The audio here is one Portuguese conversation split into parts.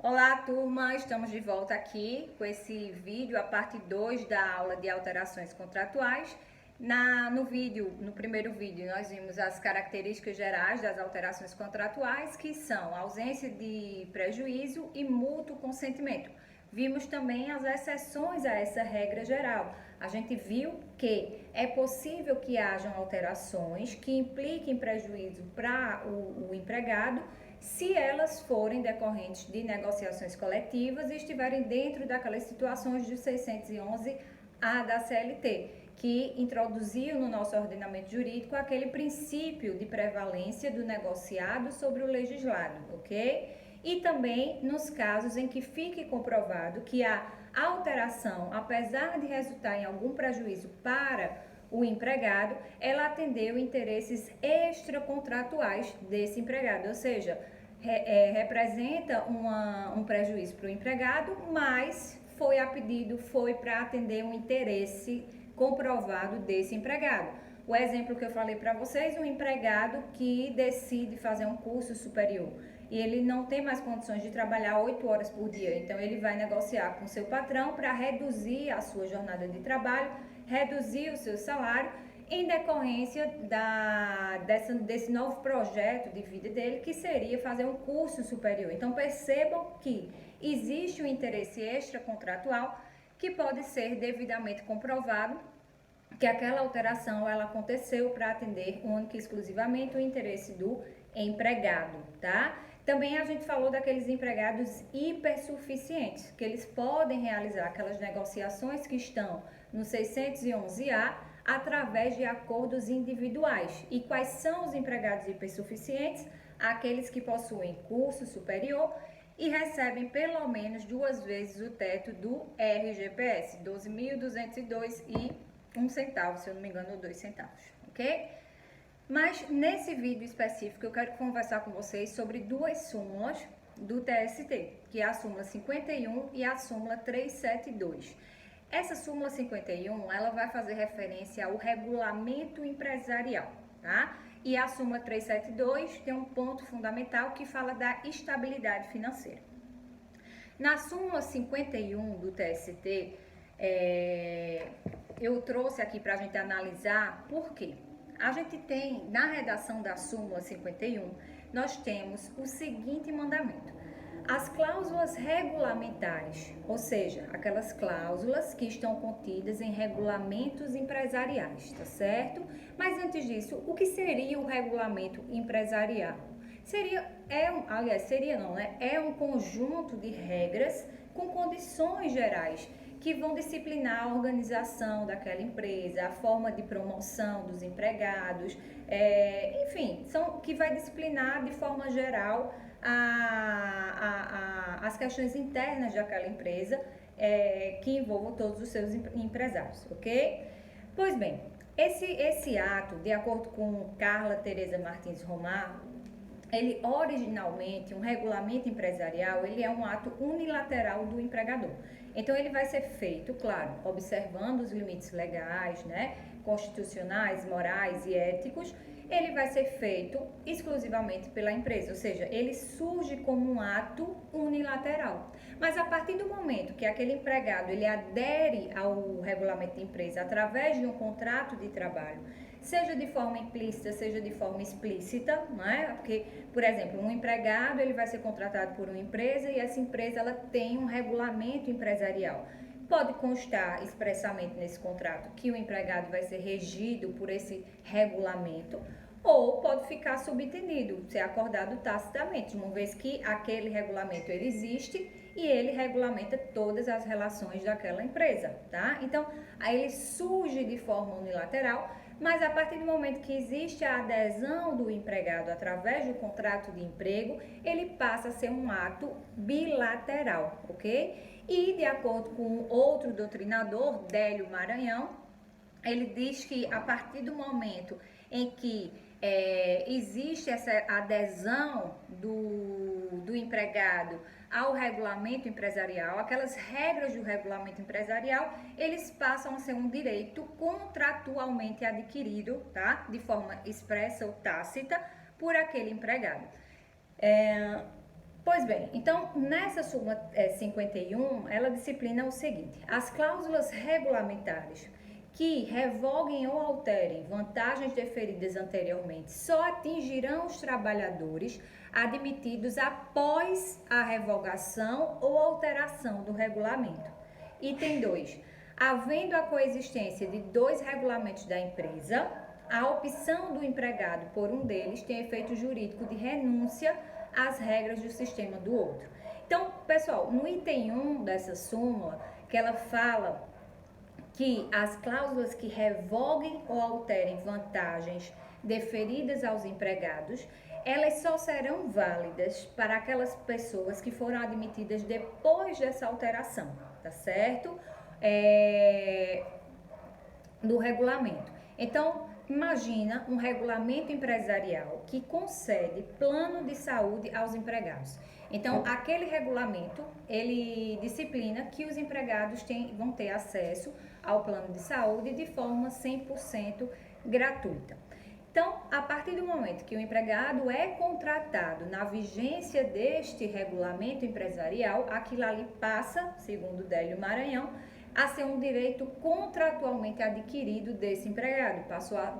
Olá, turma! Estamos de volta aqui com esse vídeo, a parte 2 da aula de alterações contratuais. No primeiro vídeo, nós vimos as características gerais das alterações contratuais, que são ausência de prejuízo e mútuo consentimento. Vimos também as exceções a essa regra geral. A gente viu que é possível que hajam alterações que impliquem prejuízo para o empregado, se elas forem decorrentes de negociações coletivas e estiverem dentro daquelas situações de 611-A da CLT, que introduziu no nosso ordenamento jurídico aquele princípio de prevalência do negociado sobre o legislado, ok? E também nos casos em que fique comprovado que a alteração, apesar de resultar em algum prejuízo para o empregado, ela atendeu interesses extracontratuais desse empregado, ou seja, representa um prejuízo para o empregado, mas foi a pedido, foi para atender um interesse comprovado desse empregado. O exemplo que eu falei para vocês, um empregado que decide fazer um curso superior e ele não tem mais condições de trabalhar 8 horas por dia, então ele vai negociar com seu patrão para reduzir a sua jornada de trabalho, reduzir o seu salário, em decorrência desse novo projeto de vida dele, que seria fazer um curso superior. Então percebam que existe um interesse extracontratual que pode ser devidamente comprovado que aquela alteração ela aconteceu para atender única e exclusivamente o interesse do empregado, tá? Também a gente falou daqueles empregados hipersuficientes, que eles podem realizar aquelas negociações que estão no 611-A através de acordos individuais. E quais são os empregados hipersuficientes? Aqueles que possuem curso superior e recebem pelo menos 2 vezes o teto do RGPS, 12.202,01, se eu não me engano, 2 centavos, ok? Mas nesse vídeo específico eu quero conversar com vocês sobre 2 súmulas do TST, que é a súmula 51 e a súmula 372. Essa súmula 51, ela vai fazer referência ao regulamento empresarial, tá? E a súmula 372 tem um ponto fundamental que fala da estabilidade financeira. Na súmula 51 do TST, eu trouxe aqui para a gente analisar por quê. A gente tem, na redação da súmula 51, nós temos o seguinte mandamento: as cláusulas regulamentares, ou seja, aquelas cláusulas que estão contidas em regulamentos empresariais, tá certo? Mas antes disso, o que seria o regulamento empresarial? É um conjunto de regras com condições gerais que vão disciplinar a organização daquela empresa, a forma de promoção dos empregados, enfim, que vai disciplinar de forma geral as questões internas daquela empresa, que envolvam todos os seus empresários, ok? Pois bem, esse ato, de acordo com Carla Teresa Martins Romar, ele originalmente, um regulamento empresarial, ele é um ato unilateral do empregador. Então ele vai ser feito, claro, observando os limites legais, né, constitucionais, morais e éticos. Ele vai ser feito exclusivamente pela empresa, ou seja, ele surge como um ato unilateral. Mas a partir do momento que aquele empregado ele adere ao regulamento de empresa através de um contrato de trabalho, seja de forma implícita, seja de forma explícita, não é? Porque, por exemplo, um empregado ele vai ser contratado por uma empresa e essa empresa ela tem um regulamento empresarial. Pode constar expressamente nesse contrato que o empregado vai ser regido por esse regulamento, ou pode ficar subentendido, ser acordado tacitamente, uma vez que aquele regulamento ele existe e ele regulamenta todas as relações daquela empresa, tá? Então, aí ele surge de forma unilateral, mas a partir do momento que existe a adesão do empregado através do contrato de emprego, ele passa a ser um ato bilateral, ok? E de acordo com outro doutrinador, Délio Maranhão, ele diz que a partir do momento em que existe essa adesão do empregado ao regulamento empresarial, aquelas regras do regulamento empresarial, eles passam a ser um direito contratualmente adquirido, tá? De forma expressa ou tácita, por aquele empregado. Pois bem, então nessa súmula 51, ela disciplina o seguinte: as cláusulas regulamentares que revoguem ou alterem vantagens deferidas anteriormente só atingirão os trabalhadores admitidos após a revogação ou alteração do regulamento. Item 2. Havendo a coexistência de dois regulamentos da empresa, a opção do empregado por um deles tem efeito jurídico de renúncia às regras do sistema do outro. Então, pessoal, no item 1 dessa súmula, que ela fala que as cláusulas que revoguem ou alterem vantagens deferidas aos empregados, elas só serão válidas para aquelas pessoas que foram admitidas depois dessa alteração, tá certo? Do regulamento. Então, imagina um regulamento empresarial que concede plano de saúde aos empregados. Então, aquele regulamento, ele disciplina que os empregados vão ter acesso ao plano de saúde de forma 100% gratuita. Então, a partir do momento que o empregado é contratado na vigência deste regulamento empresarial, aquilo ali passa, segundo Délio Maranhão, a ser um direito contratualmente adquirido desse empregado.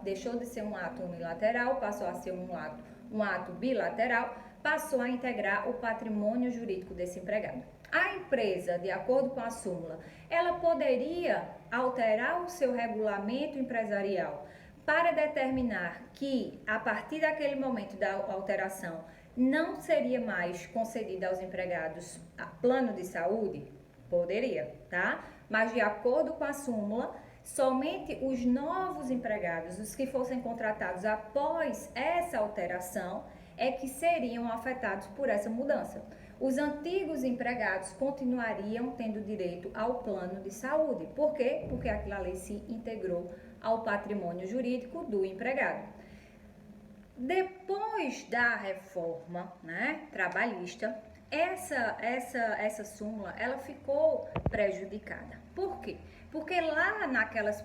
Deixou de ser um ato unilateral, passou a ser um ato bilateral, passou a integrar o patrimônio jurídico desse empregado. A empresa, de acordo com a súmula, ela poderia alterar o seu regulamento empresarial para determinar que, a partir daquele momento da alteração, não seria mais concedida aos empregados plano de saúde? Poderia, tá? Mas de acordo com a súmula, somente os novos empregados, os que fossem contratados após essa alteração, é que seriam afetados por essa mudança. Os antigos empregados continuariam tendo direito ao plano de saúde. Por quê? Porque aquilo ali se integrou ao patrimônio jurídico do empregado. Depois da reforma, né, trabalhista, essa súmula, ela ficou prejudicada. Por quê? Porque lá naquelas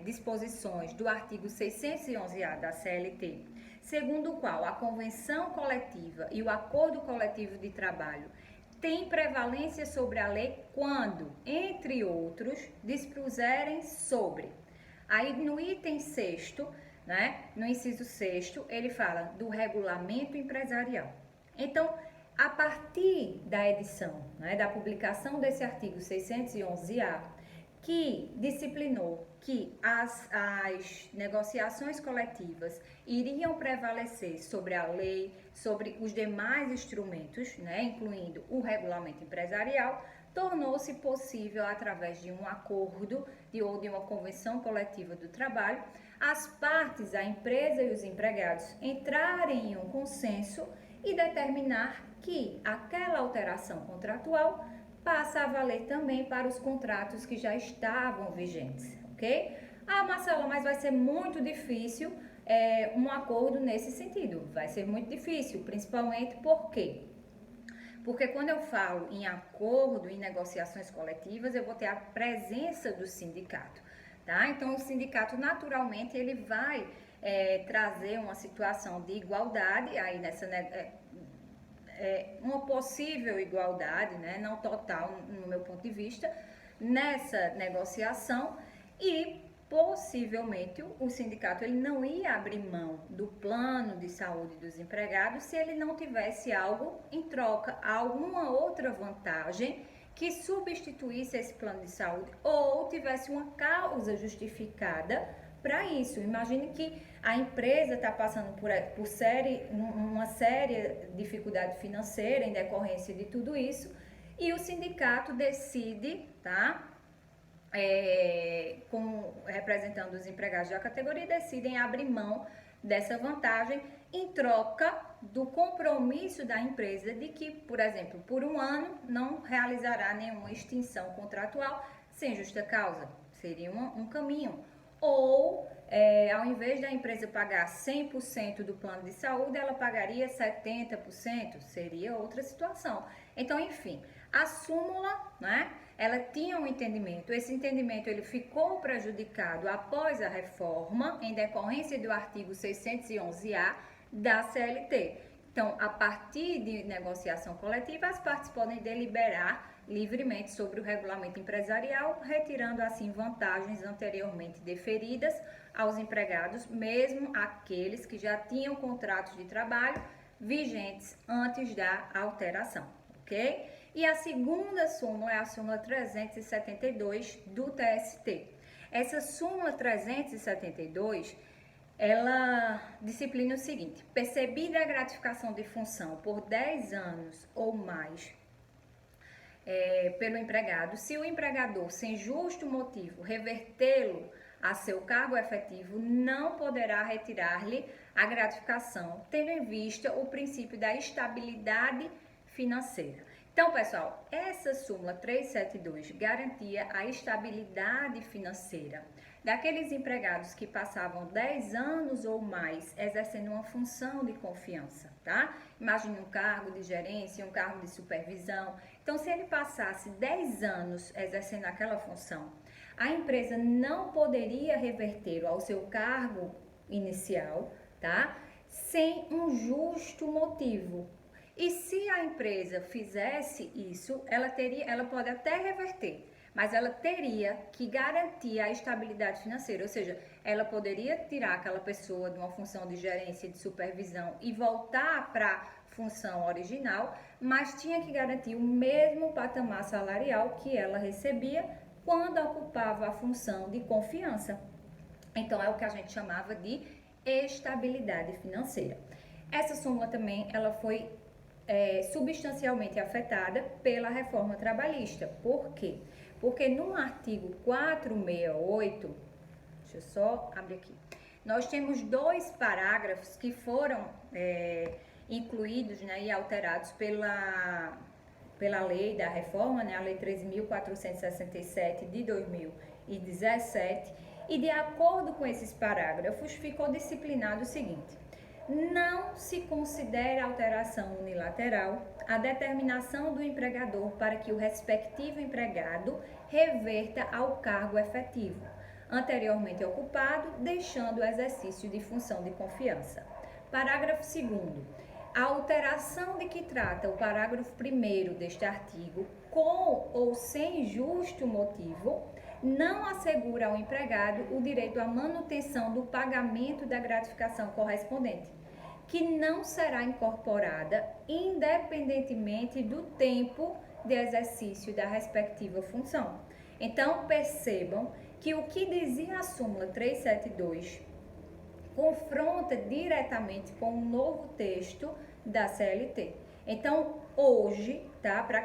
disposições do artigo 611-A da CLT, segundo o qual a convenção coletiva e o acordo coletivo de trabalho têm prevalência sobre a lei quando, entre outros, dispuserem sobre. Aí no item 6º, né, no inciso 6º, ele fala do regulamento empresarial. Então, a partir da edição, né, da publicação desse artigo 611-A, que disciplinou que as negociações coletivas iriam prevalecer sobre a lei, sobre os demais instrumentos, né, incluindo o regulamento empresarial, tornou-se possível, através de um acordo ou de uma convenção coletiva do trabalho, as partes, a empresa e os empregados, entrarem em um consenso e determinar que aquela alteração contratual passa a valer também para os contratos que já estavam vigentes, ok? Ah, Marcela, mas vai ser muito difícil um acordo nesse sentido. Vai ser muito difícil, principalmente por quê? Porque quando eu falo em acordo, em negociações coletivas, eu vou ter a presença do sindicato, tá? Então, o sindicato, naturalmente, ele vai trazer uma situação de igualdade, aí uma possível igualdade, né? Não total, no meu ponto de vista, nessa negociação, e possivelmente o sindicato ele não ia abrir mão do plano de saúde dos empregados se ele não tivesse algo em troca, alguma outra vantagem que substituísse esse plano de saúde ou tivesse uma causa justificada para isso. Imagine que a empresa está passando por uma séria dificuldade financeira em decorrência de tudo isso e o sindicato decide, tá? Representando os empregados da categoria, decidem abrir mão dessa vantagem em troca do compromisso da empresa de que, por exemplo, por um ano não realizará nenhuma extinção contratual sem justa causa. Seria um caminho. Ou, ao invés da empresa pagar 100% do plano de saúde, ela pagaria 70%, seria outra situação. Então, enfim, a súmula, né, ela tinha um entendimento, esse entendimento ele ficou prejudicado após a reforma, em decorrência do artigo 611-A da CLT. Então, a partir de negociação coletiva, as partes podem deliberar livremente sobre o regulamento empresarial, retirando assim vantagens anteriormente deferidas aos empregados, mesmo aqueles que já tinham contratos de trabalho vigentes antes da alteração, ok? E a segunda súmula é a súmula 372 do TST. Essa súmula 372, ela disciplina o seguinte: percebida a gratificação de função por 10 anos ou mais pelo empregado, se o empregador, sem justo motivo, revertê-lo a seu cargo efetivo, não poderá retirar-lhe a gratificação, tendo em vista o princípio da estabilidade financeira. Então, pessoal, essa súmula 372 garantia a estabilidade financeira daqueles empregados que passavam 10 anos ou mais exercendo uma função de confiança, tá? Imagine um cargo de gerência, um cargo de supervisão. Então, se ele passasse 10 anos exercendo aquela função, a empresa não poderia revertê-lo ao seu cargo inicial, tá? Sem um justo motivo. E se a empresa fizesse isso, ela pode até reverter, mas ela teria que garantir a estabilidade financeira, ou seja, ela poderia tirar aquela pessoa de uma função de gerência, de supervisão e voltar para a função original, mas tinha que garantir o mesmo patamar salarial que ela recebia quando ocupava a função de confiança. Então, é o que a gente chamava de estabilidade financeira. Essa súmula também, ela foi substancialmente afetada pela reforma trabalhista. Por quê? Porque no artigo 468, deixa eu só abrir aqui, nós temos 2 parágrafos que foram incluídos, né, e alterados pela lei da reforma, né, a lei 13.467 de 2017, e de acordo com esses parágrafos ficou disciplinado o seguinte: não se considera alteração unilateral a determinação do empregador para que o respectivo empregado reverta ao cargo efetivo, anteriormente ocupado, deixando o exercício de função de confiança. Parágrafo 2º. A alteração de que trata o parágrafo 1º deste artigo, com ou sem justo motivo, não assegura ao empregado o direito à manutenção do pagamento da gratificação correspondente, que não será incorporada independentemente do tempo de exercício da respectiva função. Então, percebam que o que dizia a súmula 372 confronta diretamente com o novo texto da CLT. Então, hoje, tá, para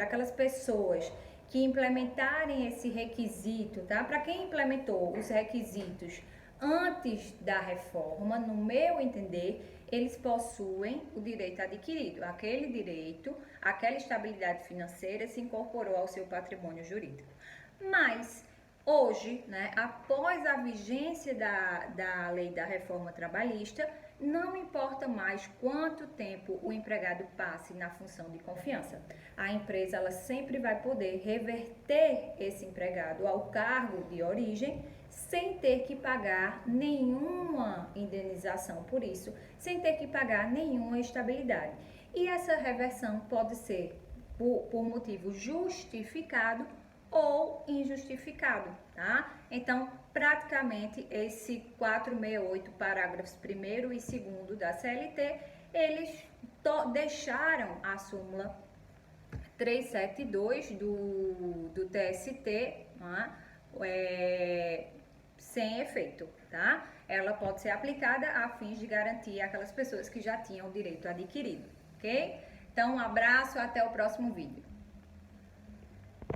aquelas pessoas que implementarem esse requisito, tá? Para quem implementou os requisitos antes da reforma, no meu entender, eles possuem o direito adquirido. Aquele direito, aquela estabilidade financeira se incorporou ao seu patrimônio jurídico. Mas hoje, né, após a vigência da lei da reforma trabalhista, não importa mais quanto tempo o empregado passe na função de confiança. A empresa ela sempre vai poder reverter esse empregado ao cargo de origem sem ter que pagar nenhuma indenização por isso, sem ter que pagar nenhuma estabilidade. E essa reversão pode ser por motivo justificado ou injustificado, tá? Então, praticamente, esse 468, parágrafos 1º e 2º da CLT, eles deixaram a súmula 372 do TST, né, sem efeito, tá? Ela pode ser aplicada a fins de garantir aquelas pessoas que já tinham o direito adquirido, ok? Então, um abraço, até o próximo vídeo.